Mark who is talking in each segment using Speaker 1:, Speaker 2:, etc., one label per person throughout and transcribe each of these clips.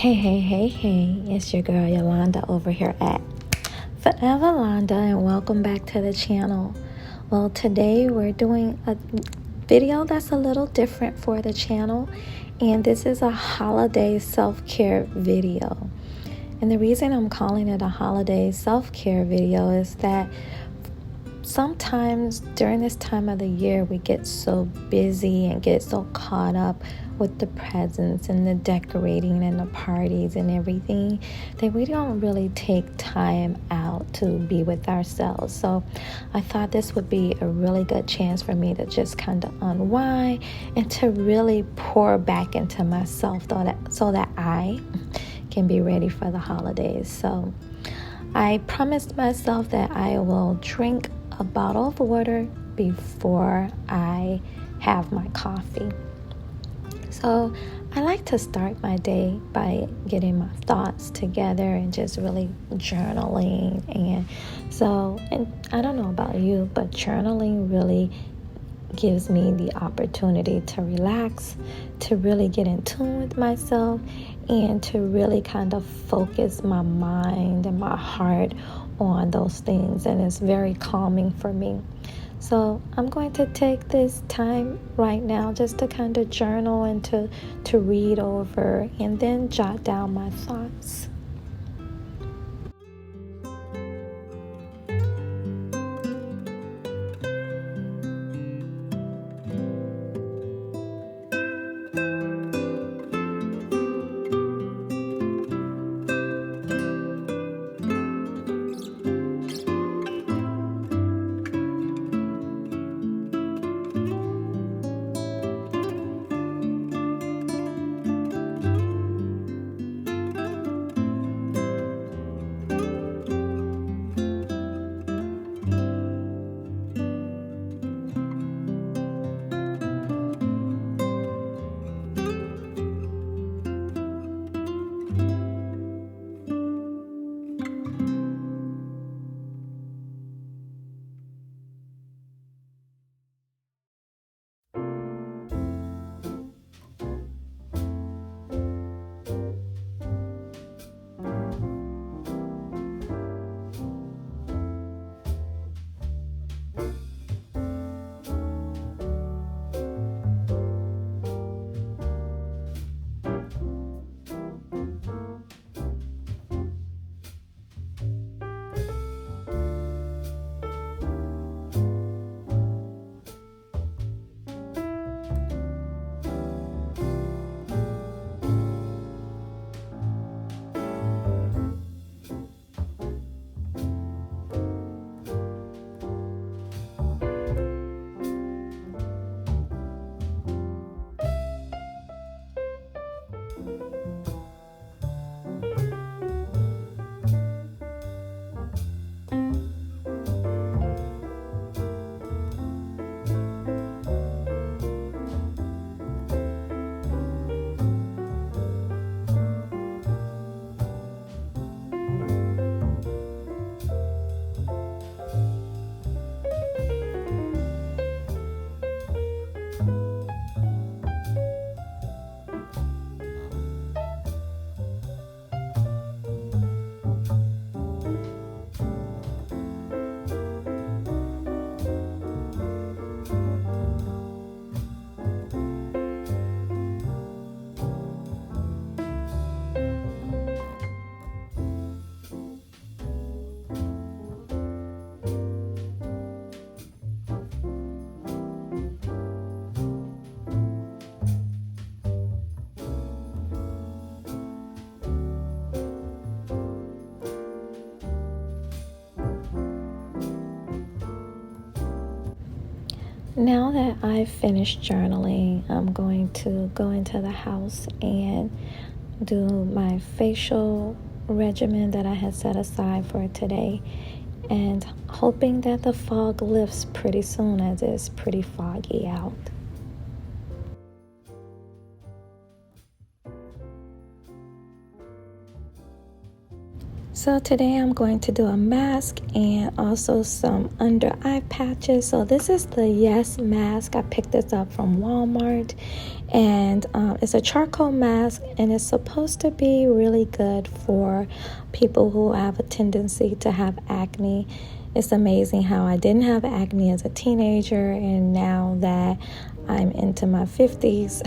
Speaker 1: Hey, it's your girl Yolanda over here at Forever Landa, and welcome back to the channel. Well, today we're doing a video that's a little different for the channel, and this is a holiday self-care video. And the reason I'm calling it a holiday self-care video is that sometimes during this time of the year we get so busy and get so caught up with the presents and the decorating and the parties and everything that we don't really take time out to be with ourselves. So I thought this would be a really good chance for me to just kind of unwind and to really pour back into myself so that I can be ready for the holidays. So I promised myself that I will drink a bottle of water before I have my coffee. So I like to start my day by getting my thoughts together and just really journaling. And I don't know about you, but journaling really gives me the opportunity to relax, to really get in tune with myself, and to really kind of focus my mind and my heart on those things. And it's very calming for me. So I'm going to take this time right now just to kind of journal and to read over and then jot down my thoughts. Now that I've finished journaling, I'm going to go into the house and do my facial regimen that I had set aside for today, and hoping that the fog lifts pretty soon as it's pretty foggy out. So today I'm going to do a mask and also some under eye patches. So this is the Yes mask. I picked this up from Walmart, and it's a charcoal mask, and it's supposed to be really good for people who have a tendency to have acne. It's amazing how I didn't have acne as a teenager, and now that I'm into my 50s,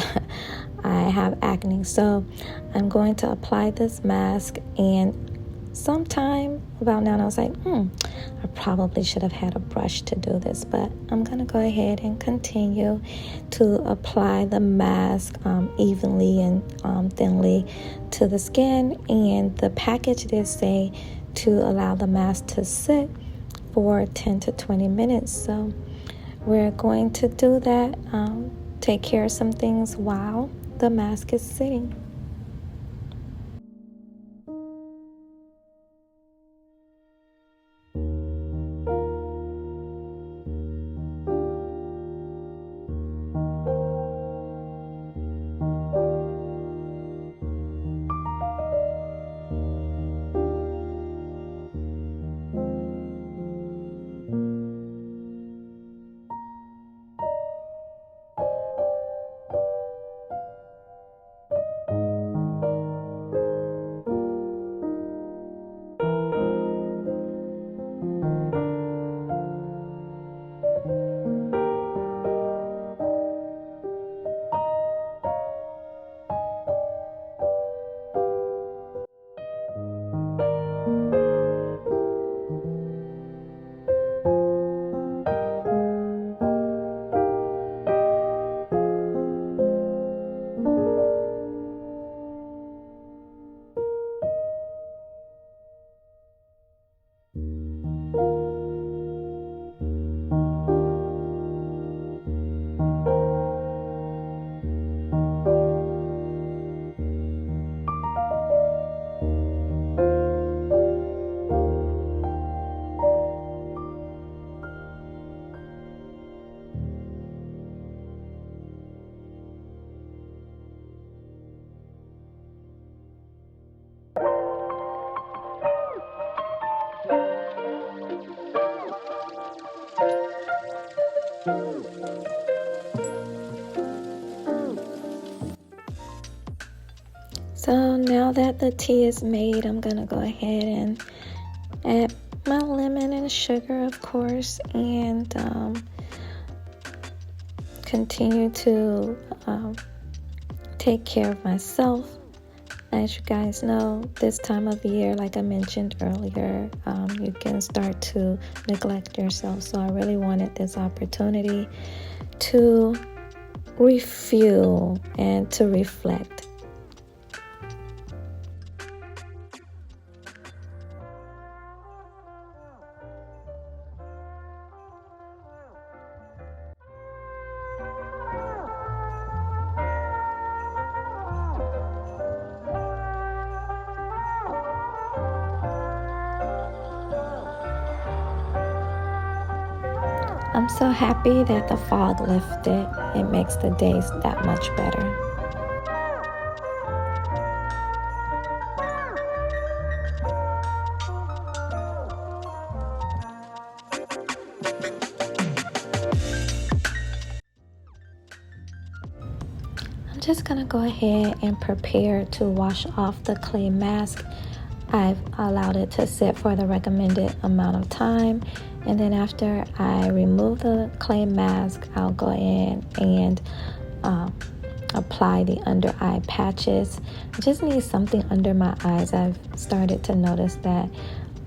Speaker 1: I have acne. So I'm going to apply this mask, and sometime about now, I was like, I probably should have had a brush to do this, but I'm going to go ahead and continue to apply the mask evenly and thinly to the skin. And the package did say to allow the mask to sit for 10 to 20 minutes. So we're going to do that, take care of some things while the mask is sitting. So now that the tea is made, I'm going to go ahead and add my lemon and sugar, of course, and continue to take care of myself. As you guys know, this time of year, like I mentioned earlier, you can start to neglect yourself. So I really wanted this opportunity to refuel and to reflect. I'm so happy that the fog lifted. It makes the days that much better. I'm just gonna go ahead and prepare to wash off the clay mask. I've allowed it to sit for the recommended amount of time, and then after I remove the clay mask, I'll go in and apply the under eye patches. I just need something under my eyes. I've started to notice that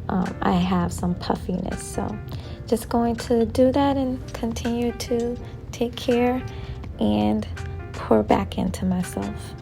Speaker 1: I have some puffiness, so just going to do that and continue to take care and pour back into myself.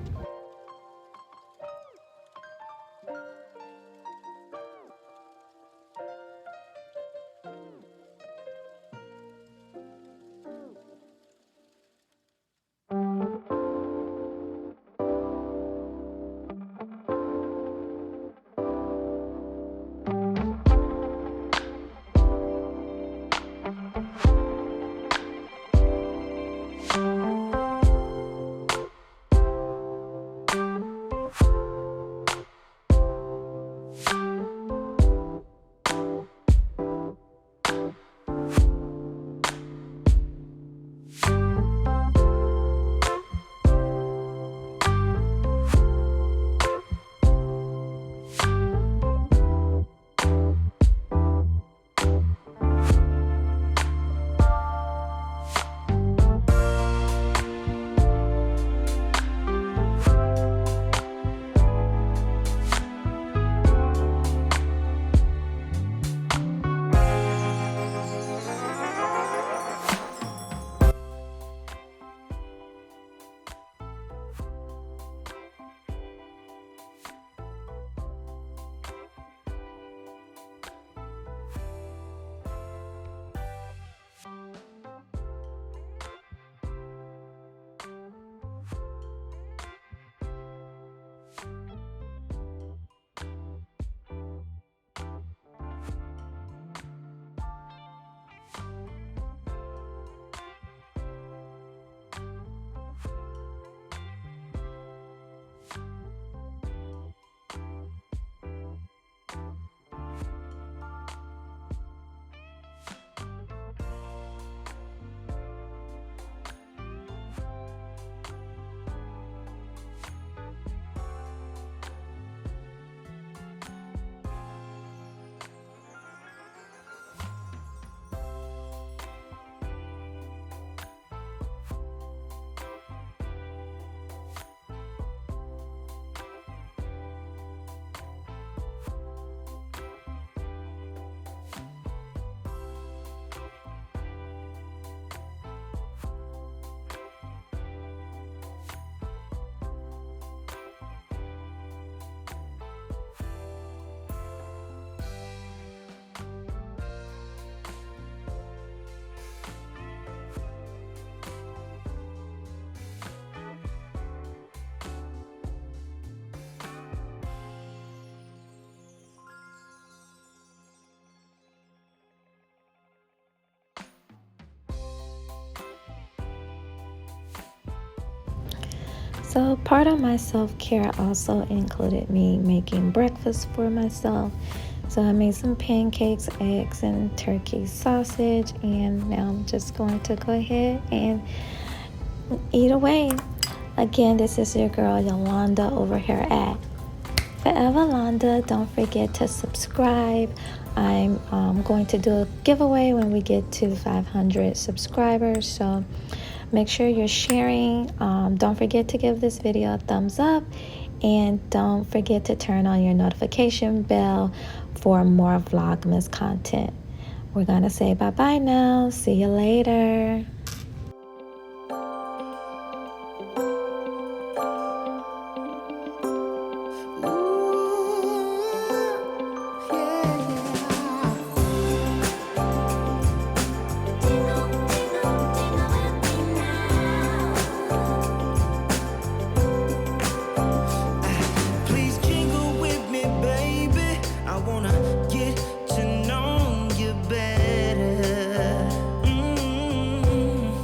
Speaker 1: So part of my self-care also included me making breakfast for myself. So I made some pancakes, eggs, and turkey sausage, and now I'm just going to go ahead and eat away. Again, this is your girl Yolanda over here at Forever Landa. Don't forget to subscribe. I'm going to do a giveaway when we get to 500 subscribers, so make sure you're sharing. Don't forget to give this video a thumbs up, and don't forget to turn on your notification bell for more Vlogmas content. We're gonna say bye-bye now. See you later.